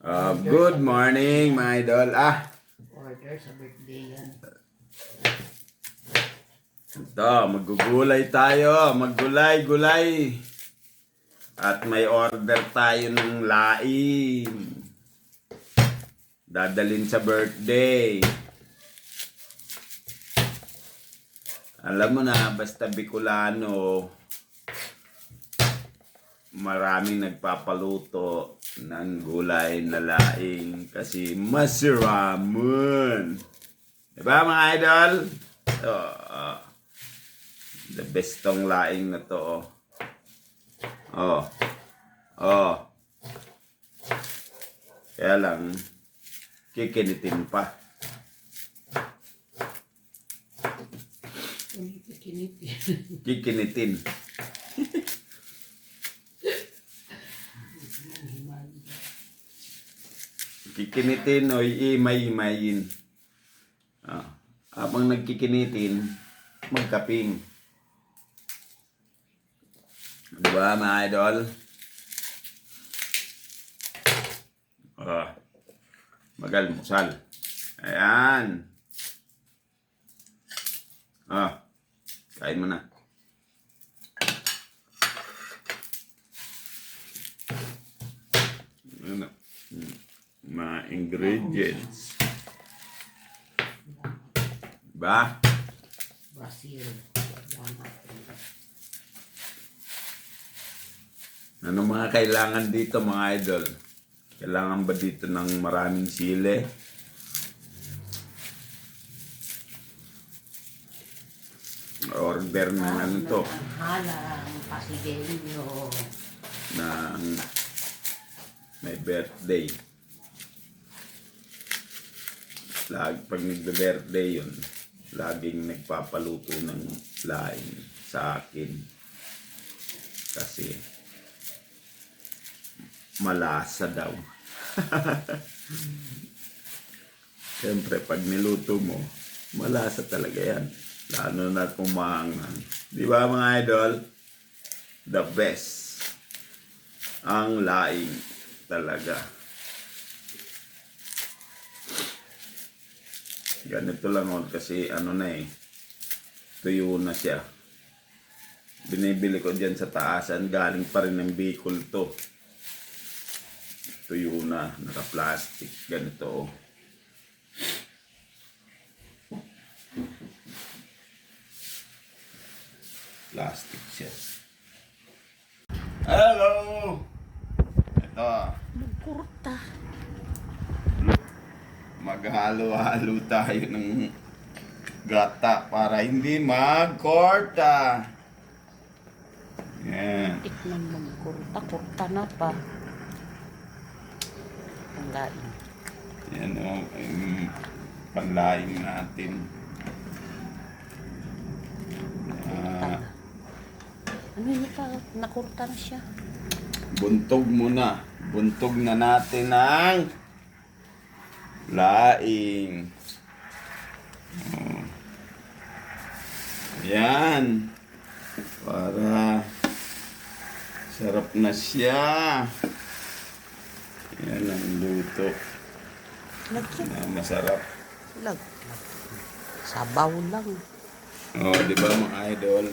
Good morning, mga idol. Order sa birthday yan. Ito, magugulay tayo. Maggulay-gulay. At may order tayo ng laing. Dadalhin sa birthday. Alam mo na, basta Bicolano, maraming nagpapaluto ng gulay na laing kasi masiraman. Diba mga idol? The best tong laing na to. Kaya lang, kikinitin pa. Kikinitin. Kikinitin o iimay-imayin. Habang nagkikinitin, magkaping. Diba mga idol? Magalmusal. Ayan. Kain mo na. Ano? Mga ingredients. Diba? Basil. Ano mga kailangan dito mga idol? Kailangan ba dito ng maraming sili? Order ng ano to? Halang, pasigenyo. Ng may birthday. Pag nagbe-birthday yun, laging nagpapaluto ng laing sa akin. Kasi malasa daw. Siyempre, pag niluto mo, malasa talaga yan. Lalo na kung maanghang. Di ba mga idol? The best. Ang laing talaga. Ganito lang kasi ano na tuyo na siya. Binibili ko dyan sa taasan, galing pa rin ng Bicol to. Tuyo na, naka-plastic, ganito. Plastic siya. Hello! Ito. Magkurta. Maghalo-halo tayo ng gata para hindi magkorta. Yan. Tikman magkurta. Kurta na pa. Ang laing. Yan o, panlaing natin. Ano yun pa? Nakurta na siya. Buntog muna. Buntog na natin ang laing. Yan. Para sarap na siya. Yan ang luto. Lagyan. Na masarap. Sabaw lang. Di ba mga idol?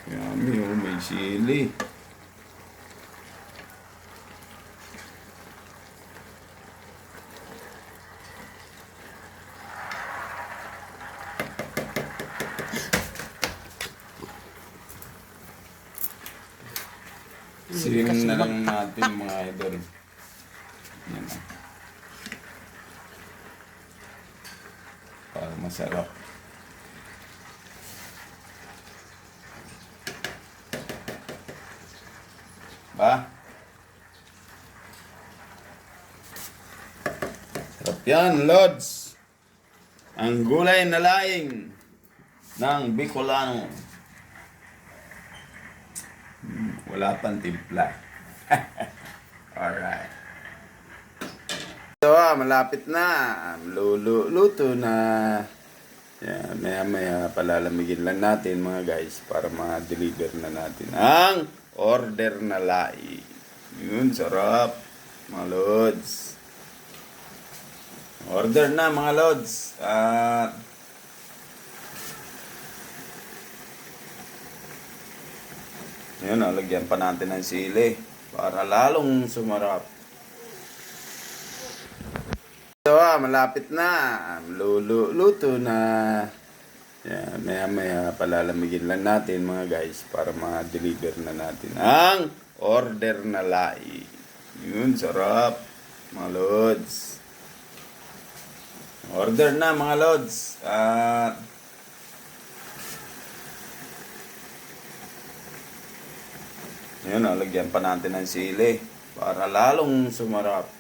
Yummy, may sili. Siling na lang natin mga idol. Yan o. Para masarap. Ba? Sarap yan, Lods. Ang gulay na laing ng Bicolano. Wala pang timpla. Alright. So, malapit na. Luto na. Yan, maya palalamigin lang natin mga guys para ma-deliver na natin ang order na lai. Yun, sarap mga lods. Order na mga lods. Yun, lagyan pa natin ng sili para lalong sumarap. So, malapit na. Luto na. Yan, maya palalamigin lang natin mga guys para ma-deliver na natin ang order na lai. Yun, sarap mga lods. Order na mga lods. Yun, lagyan pa natin ng sili para lalong sumarap.